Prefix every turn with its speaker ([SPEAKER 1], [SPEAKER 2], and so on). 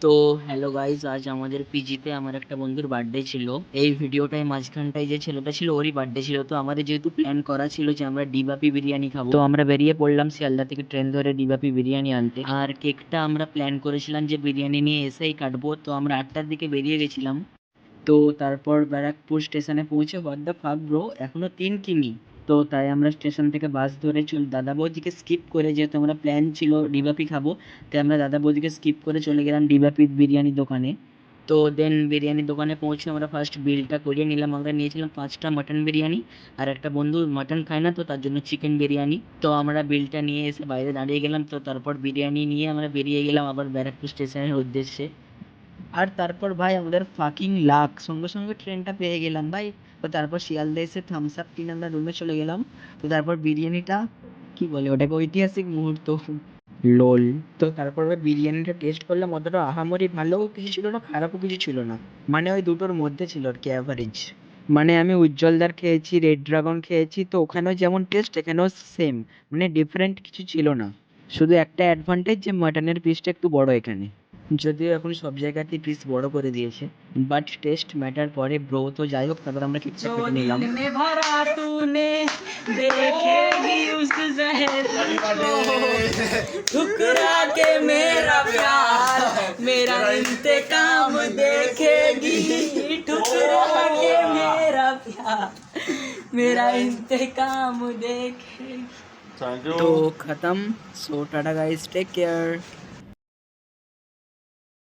[SPEAKER 1] তো hello guys, আজ আমাদের পিজিতে আমার একটা বন্ধুর বার্থডে ছিল। এই ভিডিওটায় মাঝখানটায় যে ছেলেটা ছিল ওরই বার্থডে ছিল। তো আমাদের যেহেতু প্ল্যান করা ছিল যে আমরা ডিবাপি বিরিয়ানি খাবো, তো আমরা বেরিয়ে পড়লাম শিয়ালদা থেকে ট্রেন ধরে ডিবাপি বিরিয়ানি আনতে। আর কেকটা আমরা প্ল্যান করেছিলাম যে বিরিয়ানি নিয়ে এসেই কাটবো। তো আমরা 8টার দিকে বেরিয়ে গেছিলাম। তো তারপর ব্যারাকপুর স্টেশনে পৌঁছে হোয়াট দ্য ফাক ব্রো, এখনো 3 কিমি। তো তাই আমরা স্টেশন থেকে বাস ধরে দাদা বৌদিকে স্কিপ করে, যেহেতু আমরা প্ল্যান ছিল ডিবাপি খাবো, তাই আমরা দাদা বৌদিকে স্কিপ করে চলে গেলাম ডিবাপির বিরিয়ানি দোকানে। তো দেন বিরিয়ানির দোকানে পৌঁছে আমরা ফার্স্ট বিলটা করিয়ে নিলাম। আমরা নিয়েছিলাম 5টা মাটন বিরিয়ানি, আর একটা বন্ধু মাটন খায় না, তো তার জন্য চিকেন বিরিয়ানি। তো আমরা বিলটা নিয়ে এসে বাইরে দাঁড়িয়ে গেলাম। তো তারপর বিরিয়ানি নিয়ে আমরা বেরিয়ে গেলাম আবার ব্যারাকপুর স্টেশনের উদ্দেশ্যে। আর তারপর ভাই আমাদের ফাকিং লাক, সঙ্গে সঙ্গে ট্রেনটা পেয়ে গেলাম ভাই। তো তারপর শিয়ালদা এসে থামস আপ কিনে আমরা রুমে চলে গেলাম। তো তারপর বিরিয়ানিটা, কি বলে ওটাকে, ঐতিহাসিক মুহূর্ত, লোল। তো তারপর ভাই বিরিয়ানিটা টেস্ট করলাম, অতটা আহামরি ভালোও কিছু ছিল না, খারাপও কিছু ছিল না, মানে ওই দুটোর মধ্যে ছিল আর কি, অ্যাভারেজ। মানে আমি উজ্জ্বলদার খেয়েছি, রেড ড্রাগন খেয়েছি, তো ওখানেও যেমন টেস্ট এখানেও সেম, মানে ডিফারেন্ট কিছু ছিল না। শুধু একটা অ্যাডভান্টেজ যে মাটনের পিসটা একটু বড় এখানে, যদিও এখন সব জায়গাতেই পিস বড় করে দিয়েছে, বাট টেস্ট ম্যাটার করে ব্রো। তো যাই হোক, তারপর আমরা কেকটা কেটে নিলাম। ठुकरा के मेरा प्यार मेरा इंतकाम देखेगी, ठुकरा के मेरा प्यार मेरा इंतकाम देखेगी। तो खत्म। सो टाटा गाइस, टेक केयर।